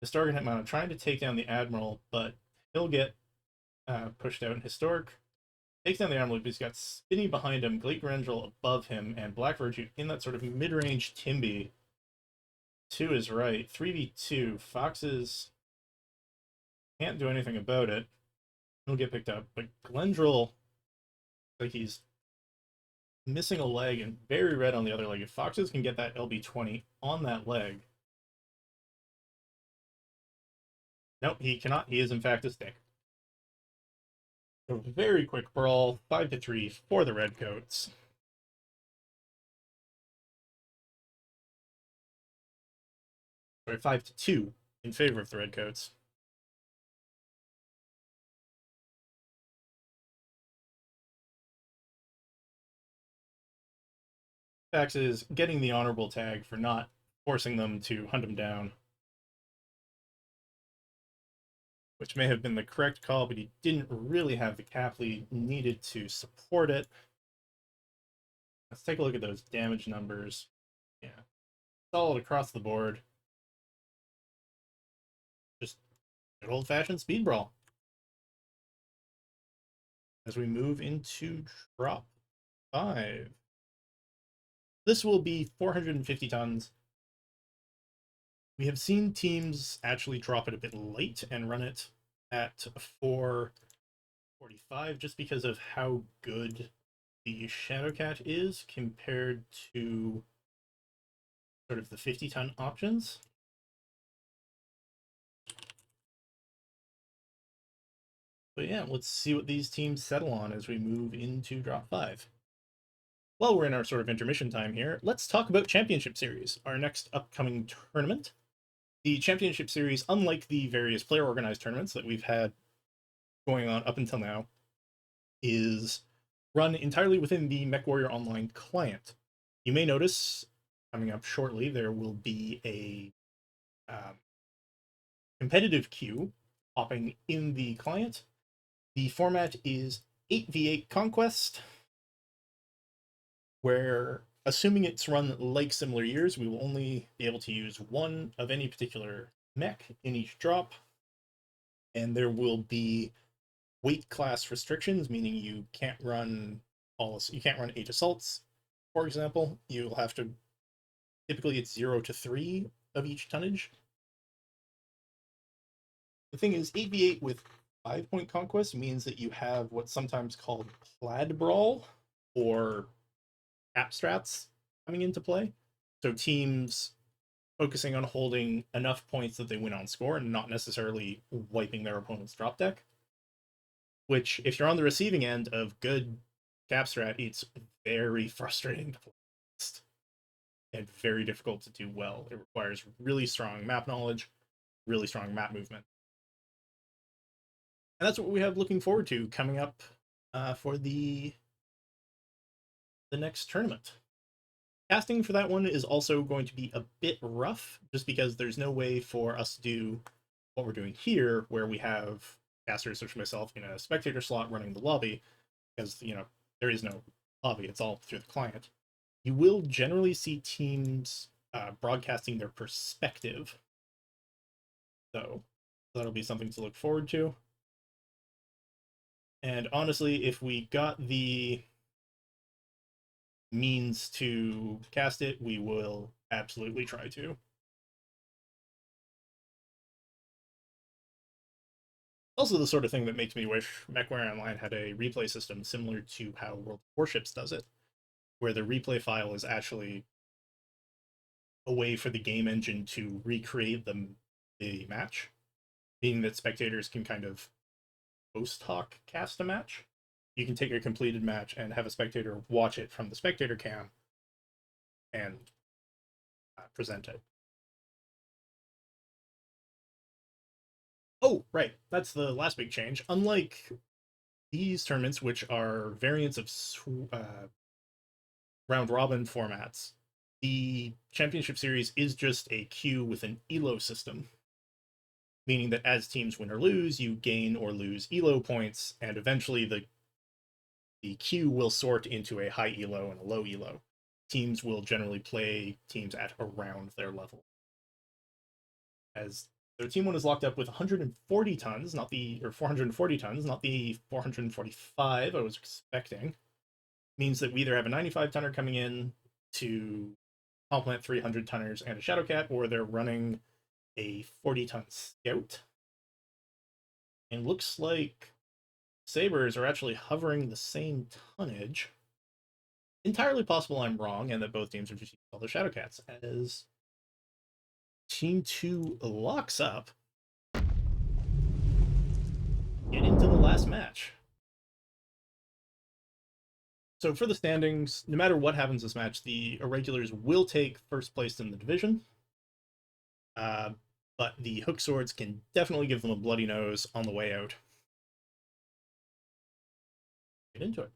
Speaker 1: Historic and Hetmana trying to take down the Admiral, but he'll get pushed out. Historic takes down the Admiral, but he's got Spinny behind him, Glake Grangel above him, and Black Virtue in that sort of mid-range Timby to his right. 3v2. Foxes can't do anything about it. He'll get picked up, but Glendril, like, he's missing a leg and very red on the other leg. If Foxes can get that LB20 on that leg. Nope, he cannot. He is, in fact, a stick. So very quick brawl, 5-3 for the Redcoats. Sorry, 5-2 in favor of the Redcoats. Fact is getting the honorable tag for not forcing them to hunt him down, which may have been the correct call, but he didn't really have the cap lead needed to support it. Let's take a look at those damage numbers. Yeah, solid across the board. Just good old-fashioned speed brawl. As we move into drop 5. This will be 450 tons. We have seen teams actually drop it a bit late and run it at 445 just because of how good the Shadowcat is compared to sort of the 50-ton options. But yeah, let's see what these teams settle on as we move into drop 5. While we're in our sort of intermission time here, let's talk about Championship Series, our next upcoming tournament. The Championship Series, unlike the various player-organized tournaments that we've had going on up until now, is run entirely within the MechWarrior Online client. You may notice, coming up shortly, there will be a competitive queue popping in the client. The format is 8v8 Conquest, where, assuming it's run like similar years, we will only be able to use one of any particular mech in each drop, and there will be weight class restrictions, meaning you can't run you can't run 8 assaults, for example. You'll have to, typically it's 0 to 3 of each tonnage. The thing is, 8v8 with 5-point conquest means that you have what's sometimes called plaid brawl or abstrats coming into play. So teams focusing on holding enough points that they win on score and not necessarily wiping their opponent's drop deck. Which, if you're on the receiving end of good capstrat, it's very frustrating to play against and very difficult to do well. It requires really strong map knowledge, really strong map movement. And that's what we have looking forward to coming up for the next tournament. Casting for that one is also going to be a bit rough, just because there's no way for us to do what we're doing here, where we have casters such as myself in a spectator slot running the lobby, because, you know, there is no lobby, it's all through the client. You will generally see teams broadcasting their perspective, so that'll be something to look forward to. And honestly, if we got the means to cast it, we will absolutely try to. Also the sort of thing that makes me wish MechWarrior Online had a replay system similar to how World of Warships does it, where the replay file is actually a way for the game engine to recreate the match, meaning that spectators can kind of post hoc cast a match. You can take a completed match and have a spectator watch it from the spectator cam and present it. Oh, right. That's the last big change. Unlike these tournaments, which are variants of round robin formats, the Championship Series is just a queue with an ELO system, meaning that as teams win or lose, you gain or lose ELO points, and eventually the queue will sort into a high ELO and a low ELO. Teams will generally play teams at around their level. As their team 1 is locked up with 140 tons, not the, or 440 tons, not the 445 I was expecting. Means that we either have a 95 tonner coming in to complement 300 tonners and a Shadowcat, or they're running a 40-ton scout. And looks like Sabres are actually hovering the same tonnage. Entirely possible I'm wrong, and that both teams are just using all their Shadowcats, as Team 2 locks up. Get into the last match. So for the standings, no matter what happens this match, the Irregulars will take first place in the division. But the Hook Swords can definitely give them a bloody nose on the way out. Get into it.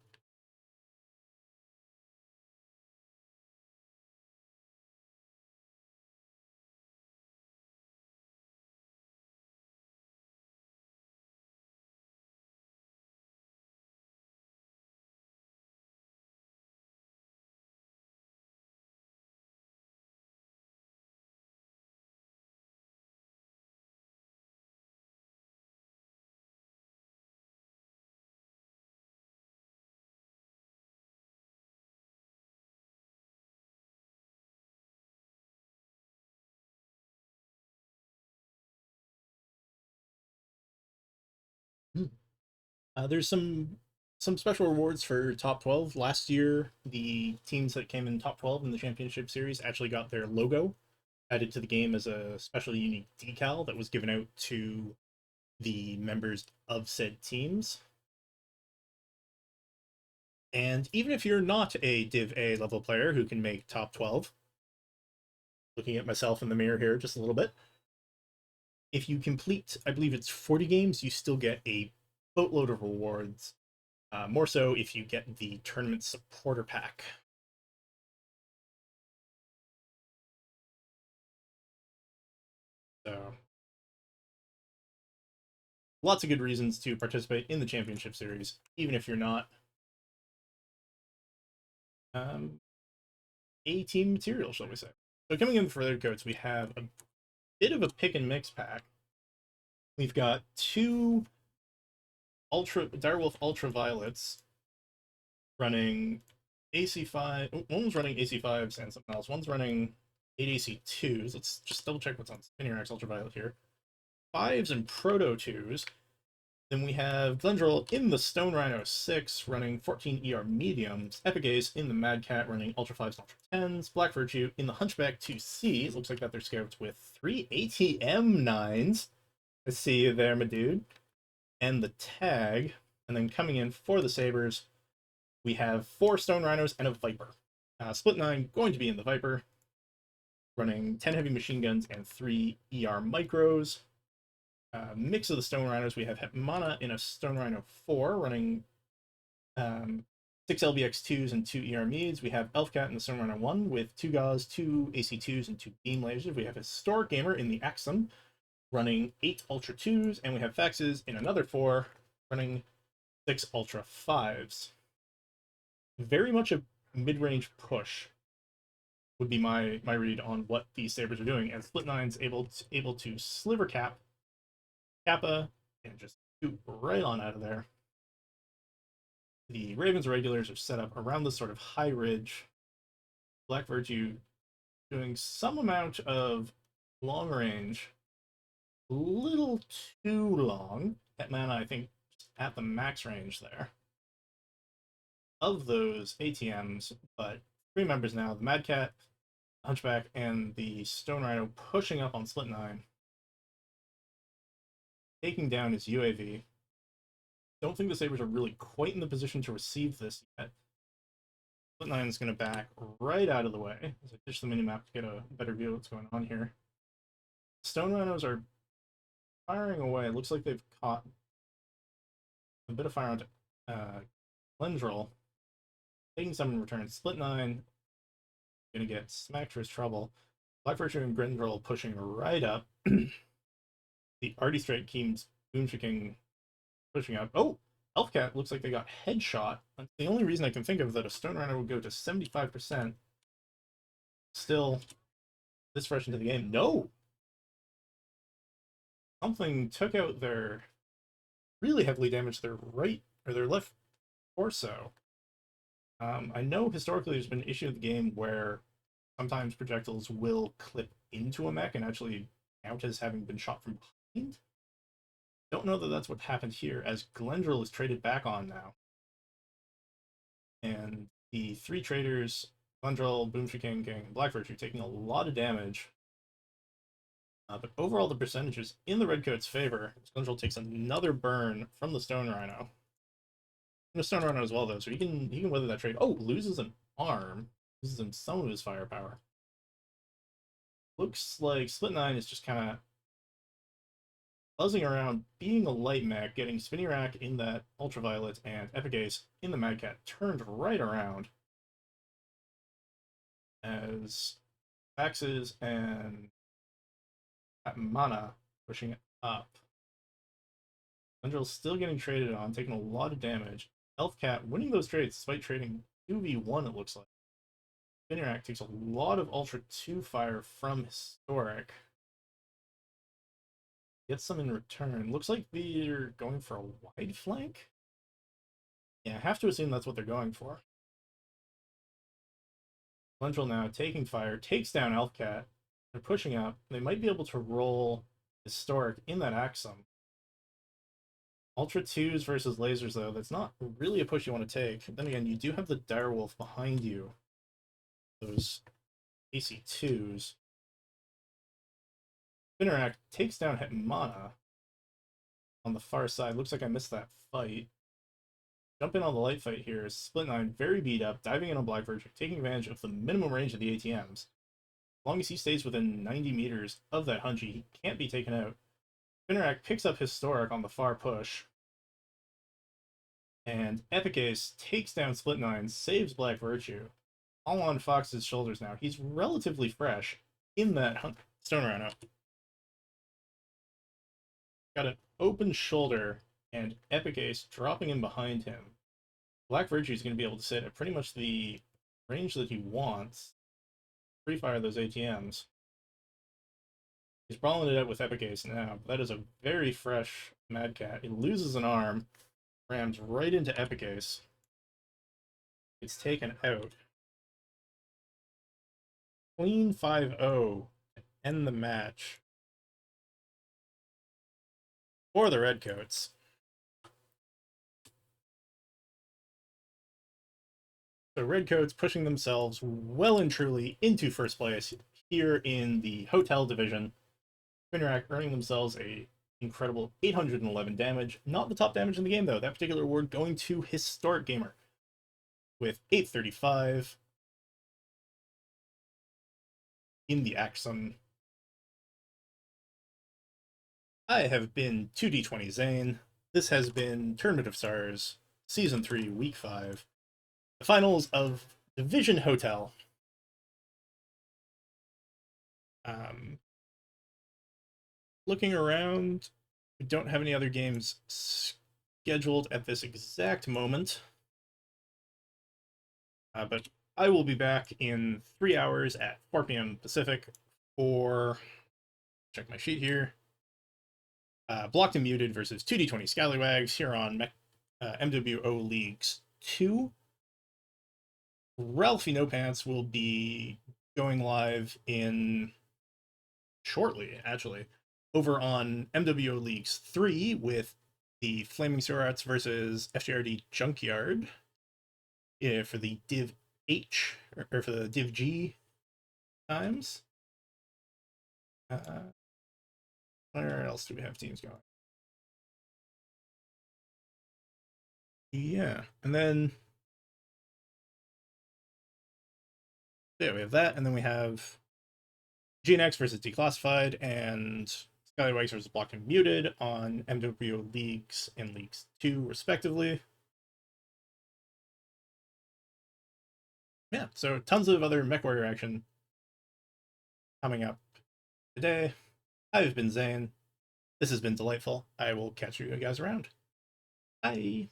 Speaker 1: There's some special rewards for top 12. Last year, the teams that came in top 12 in the championship series actually got their logo added to the game as a special unique decal that was given out to the members of said teams. And even if you're not a Div A level player who can make top 12, looking at myself in the mirror here just a little bit, if you complete, I believe it's 40 games, you still get a boatload of rewards. More so if you get the tournament supporter pack. So, lots of good reasons to participate in the championship series, even if you're not um, A team material, shall we say. So, coming in for their codes, we have a bit of a pick and mix pack. We've got two Direwolf Ultraviolets running AC5. One was running AC5s and something else. One's running 8 AC2s. Let's just double check what's on Spinirax Ultraviolet here. 5s and Proto 2s. Then we have Glendril in the Stone Rhino 6 running 14 ER mediums, Epic Ace in the Mad Cat running Ultra 5s and Ultra 10s, Black Virtue in the Hunchback 2C. It looks like that they're scouts with 3 ATM 9s. I see you there, my dude. And the Tag. And then coming in for the Sabres, we have 4 Stone Rhinos and a Viper. Split 9 going to be in the Viper, running 10 heavy machine guns and 3 ER micros. Mix of the Stone Rhinos, we have Mana in a Stone Rhino 4, running 6 LBX2s and 2 ER Meads. We have Elfcat in the Stone Rhino 1 with 2 Gauze, 2 AC2s, and 2 Beam Lasers. We have Historic Gamer in the Axum, running 8 Ultra 2s, and we have Faxes in another 4, running 6 Ultra 5s. Very much a mid-range push would be my read on what these Sabres are doing, and Split Nine's able to sliver cap Kappa and just shoot right on out of there. The Ravens regulars are set up around this sort of high ridge. Black Virtue doing some amount of long range, a little too long. At mana, I think, at the max range there of those ATMs, but 3 members now: the Mad Cat, Hunchback, and the Stone Rhino pushing up on Split 9, taking down his UAV. Don't think the Sabres are really quite in the position to receive this yet. Split 9 is going to back right out of the way as I ditch the minimap to get a better view of what's going on here. Stone Rhinos are firing away. It looks like they've caught a bit of fire onto Glendril, taking some in return. Split 9 going to get smacked for his trouble. Black Virtue and Glendril pushing right up. The Artie Strike team's Boomshiking pushing up. Oh! Elfcat looks like they got headshot. That's the only reason I can think of that a Stone Rhino would go to 75%. Still, this fresh into the game. No! Something took out their, really heavily damaged their right, or their left torso. I know historically there's been an issue in the game where sometimes projectiles will clip into a mech and actually count as having been shot from behind. Don't know that that's what happened here, as Glendril is traded back on now. And the 3 traders, Glendril, Boomshiking, and Black Virtue, taking a lot of damage. But overall, the percentages in the Redcoats' favor. Glendril takes another burn from the Stone Rhino. And the Stone Rhino as well, though, so he can weather that trade. Oh, loses an arm. Loses him some of his firepower. Looks like Split 9 is just kind of buzzing around, being a light mech, getting Spinny Rack in that Ultraviolet, and Epic Ace in the Mad Cat turned right around as Faxes and Mana pushing it up. Glendril's still getting traded on, taking a lot of damage. Elfcat winning those trades despite trading 2v1, it looks like. Spinirac takes a lot of Ultra 2 fire from Historic. Gets some in return. Looks like they're going for a wide flank. Yeah, I have to assume that's what they're going for. Glendril now taking fire, takes down Elfcat. They're pushing up. They might be able to roll Historic in that Axum. Ultra 2s versus lasers, though, that's not really a push you want to take. Then again, you do have the Direwolf behind you. Those AC2s. Spinarak takes down Hitmana on the far side. Looks like I missed that fight. Jump in on the light fight here. Split 9, very beat up, diving in on Black Virtue, taking advantage of the minimum range of the ATMs. As long as he stays within 90 meters of that Hunchy, he can't be taken out. Spinarak picks up Historic on the far push. And Epic Ace takes down Split 9, saves Black Virtue. All on Fox's shoulders now. He's relatively fresh in that Stone Rhino. Got an open shoulder and Epic Ace dropping in behind him. Black Virtue is going to be able to sit at pretty much the range that he wants. Free fire those ATMs. He's brawling it out with Epic Ace now. That is a very fresh Mad Cat. He loses an arm, rams right into Epic Ace. It's taken out. Clean 5-0 to end the match for the Redcoats. So Redcoats pushing themselves well and truly into first place here in the Hotel Division. Spinarak earning themselves a incredible 811 damage. Not the top damage in the game, though. That particular award going to Historic Gamer with 835 in the action. I have been 2D20 Zane. This has been Tournament of Stars, Season 3, Week 5. The finals of Division Hotel. Looking around, we don't have any other games scheduled at this exact moment. But I will be back in 3 hours at 4 p.m. Pacific for, check my sheet here, Blocked and Muted versus 2D20 Scallywags here on MWO Leagues 2. Ralphie No Pants will be going live in shortly, actually, over on MWO Leagues 3 with the Flaming Sorats versus FJRD Junkyard for the Div H, or for the Div G times. Where else do we have teams going? Yeah, and then yeah, we have that, and then we have GNX versus Declassified and Skywags versus Blocked and Muted on MWO Leagues and Leagues 2, respectively. Yeah, so tons of other MechWarrior action coming up today. I've been Zane. This has been delightful. I will catch you guys around. Bye.